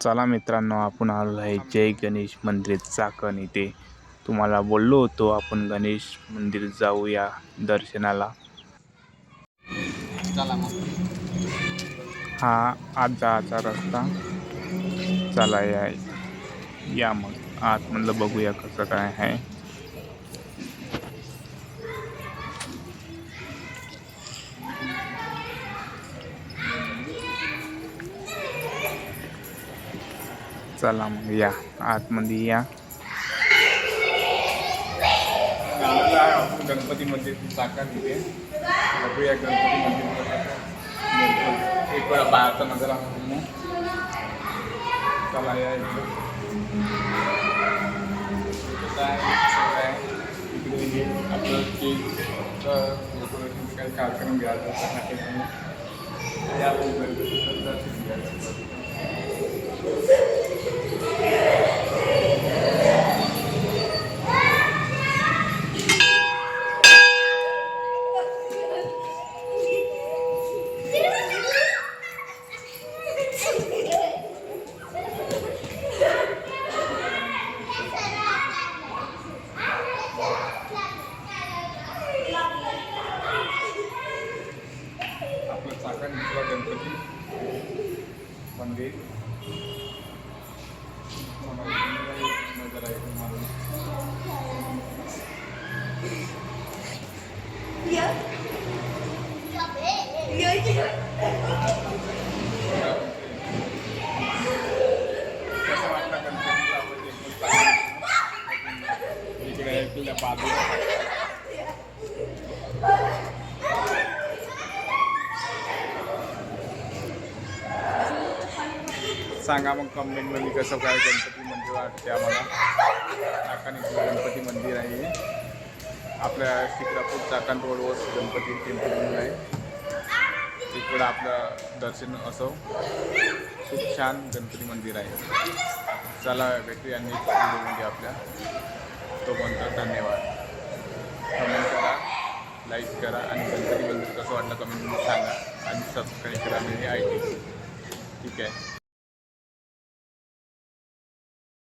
चला मित्रांनो, आपण आलो आहे जय गणेश मंदिर चाकण इथे. तुम्हाला बोललो होतो आपण गणेश मंदिर जाऊया दर्शनाला. चला मग. हा आत जायचा रस्ता. चला या मग आतमधलं बघूया कसं काय आहे. चला मग या आतमध्ये या. गणपती मंदिर चाकण इथे बघूया. गणपती मंदिर एक वेळा बाहेरचा नजारा म्हणून चला या. इकडे आपलं डेकोरेशन काही कार्यक्रम घ्यायचा या आपलं चाकण इथला गणपती मंदिर नजर आहे तुम्हाला. कसं वाटलं गणपतीला इकडे आपल्या बाजूला सांगा मग कमेंटमध्ये कसं काय गणपती मंदिर वाटते आम्हाला. चाकण इथलं गणपती मंदिर आहे. आपल्या शिक्रापूर चाकण रोडवर गणपती टेम्पल मंदिर आहे. इकडं आपलं दर्शन असो. खूप छान गणपती मंदिर आहे. चला भेटूया नेक्स्ट व्हिडिओमध्ये आपल्या. तोपर्यंत धन्यवाद. कमेंट करा, लाईक करा आणि गणपती मंदिर कसं वाटलं कमेंटमध्ये सांगा आणि सबस्क्राईब करा. मी IT ठीक आहे.